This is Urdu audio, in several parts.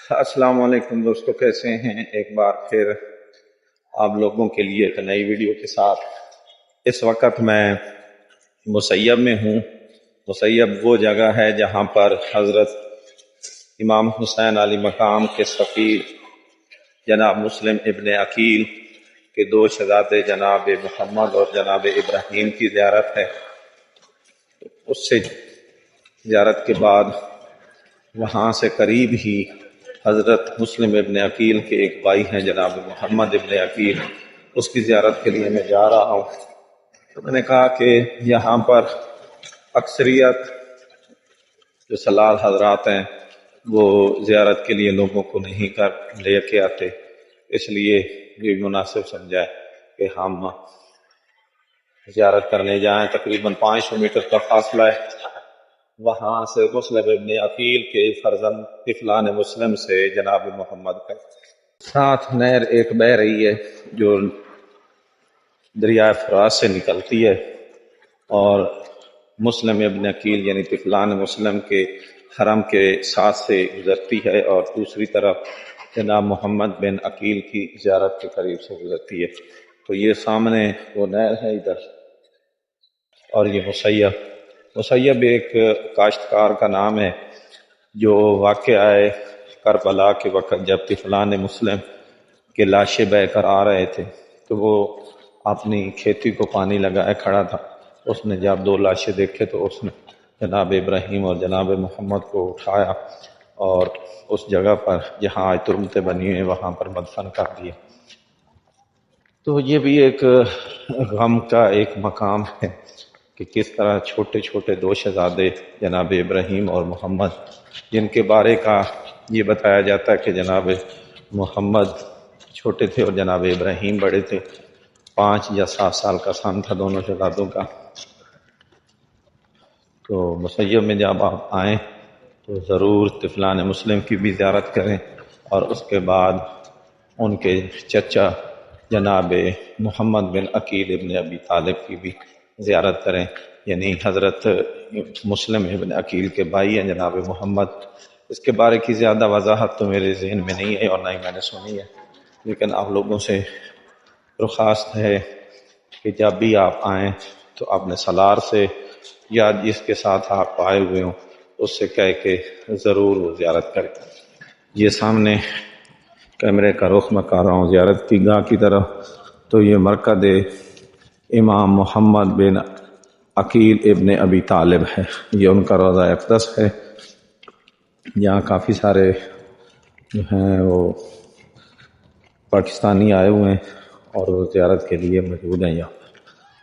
السلام علیکم دوستو، کیسے ہیں؟ ایک بار پھر آپ لوگوں کے لیے ایک نئی ویڈیو کے ساتھ۔ اس وقت میں مسیب میں ہوں۔ مسیب وہ جگہ ہے جہاں پر حضرت امام حسین علی مقام کے سفیر جناب مسلم ابن عقیل کے دو شہزادے جناب محمد اور جناب ابراہیم کی زیارت ہے۔ اس سے زیارت کے بعد وہاں سے قریب ہی حضرت مسلم ابن عقیل کے ایک بھائی ہیں جناب محمد ابن عقیل، اس کی زیارت کے لیے میں جا رہا ہوں۔ تو میں نے کہا کہ یہاں پر اکثریت جو سلار حضرات ہیں وہ زیارت کے لیے لوگوں کو نہیں لے کے آتے، اس لیے یہ مناسب سمجھا ہے کہ ہم زیارت کرنے جائیں۔ تقریباً 500 میٹر کا فاصلہ ہے وہاں سے مسلم ابن عقیل کے فرزند طفلان مسلم سے جناب محمد کا۔ ساتھ نہر ایک بہہ رہی ہے جو دریائے فرات سے نکلتی ہے اور مسلم ابن عقیل یعنی طفلان مسلم کے حرم کے ساتھ سے گزرتی ہے، اور دوسری طرف جناب محمد بن عقیل کی زیارت کے قریب سے گزرتی ہے۔ تو یہ سامنے وہ نہر ہے ادھر، اور یہ مسیب ایک کاشتکار کا نام ہے جو واقعہ ہے کربلا کے وقت جب طفلان مسلم کے لاشیں بہہ کر آ رہے تھے تو وہ اپنی کھیتی کو پانی لگائے کھڑا تھا۔ اس نے جب 2 لاشیں دیکھے تو اس نے جناب ابراہیم اور جناب محمد کو اٹھایا اور اس جگہ پر جہاں آج ترمتیں بنی ہوئی ہیں وہاں پر مدفن کر دیا۔ تو یہ بھی ایک غم کا ایک مقام ہے کہ کس طرح چھوٹے چھوٹے 2 شہزادے جناب ابراہیم اور محمد، جن کے بارے کا یہ بتایا جاتا ہے کہ جناب محمد چھوٹے تھے اور جناب ابراہیم بڑے تھے، 5 یا 7 سال کا سن تھا دونوں شہزادوں کا۔ تو مسیب میں جب آپ آئیں تو ضرور طفلان مسلم کی بھی زیارت کریں، اور اس کے بعد ان کے چچا جناب محمد بن عقیل ابن ابی طالب کی بھی زیارت کریں، یعنی حضرت مسلم ابن عقیل کے بھائی ہیں جناب محمد۔ اس کے بارے کی زیادہ وضاحت تو میرے ذہن میں نہیں ہے اور نہ ہی میں نے سنی ہے، لیکن آپ لوگوں سے درخواست ہے کہ جب بھی آپ آئیں تو اپنے سالار سے یا جس کے ساتھ آپ آئے ہوئے ہوں اس سے کہہ کے ضرور وہ زیارت کریں۔ یہ سامنے کیمرے کا رخ میں کر رہا ہوں زیارت کی گاہ کی طرف، تو یہ مرکز امام محمد بن عقیل ابن ابی طالب ہے، یہ ان کا روضہ اقدس ہے۔ یہاں کافی سارے جو ہیں وہ پاکستانی آئے ہوئے ہیں اور وہ زیارت کے لیے موجود ہیں۔ یہاں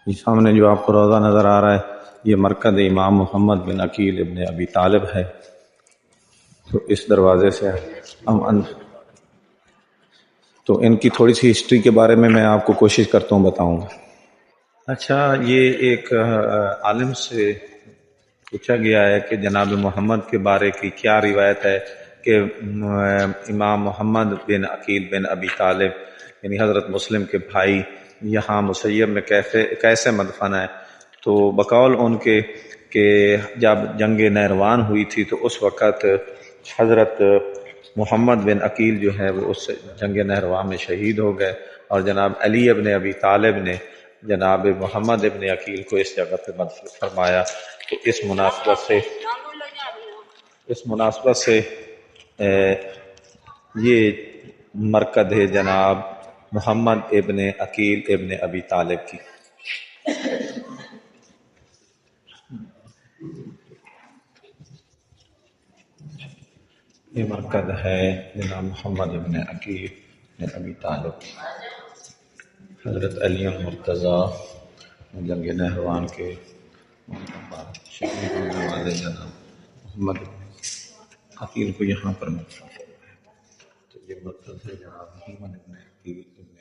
یہ سامنے جو آپ کو روضہ نظر آ رہا ہے یہ مرکز امام محمد بن عقیل ابن ابی طالب ہے۔ تو اس دروازے سے ہم تو ان کی تھوڑی سی ہسٹری کے بارے میں آپ کو کوشش کرتا ہوں بتاؤں گا۔ اچھا، یہ ایک عالم سے پوچھا گیا ہے کہ جناب محمد کے بارے کی کیا روایت ہے کہ امام محمد بن عقیل بن ابی طالب یعنی حضرت مسلم کے بھائی یہاں مسیب میں کیسے مدفن ہے۔ تو بقول ان کے کہ جب جنگ نہروان ہوئی تھی تو اس وقت حضرت محمد بن عقیل جو ہے وہ اس جنگ نہروان میں شہید ہو گئے، اور جناب علی ابن ابی طالب نے جناب محمد ابن عقیل کو اس جگہ پہ مدفن فرمایا۔ تو اس مناسبت سے یہ مرکز ہے جناب محمد ابن عقیل ابن ابی طالب کی۔ یہ مرکز ہے جناب محمد ابن عقیل ابن ابی طالب، حضرت علی المرتضیٰ جنگ نہروان کے شہید ہونے والے جناب محمد عقیل کو یہاں پر مدفن ہے۔ تو یہ مرکز ہے جناب محمد ابن عقیل ابن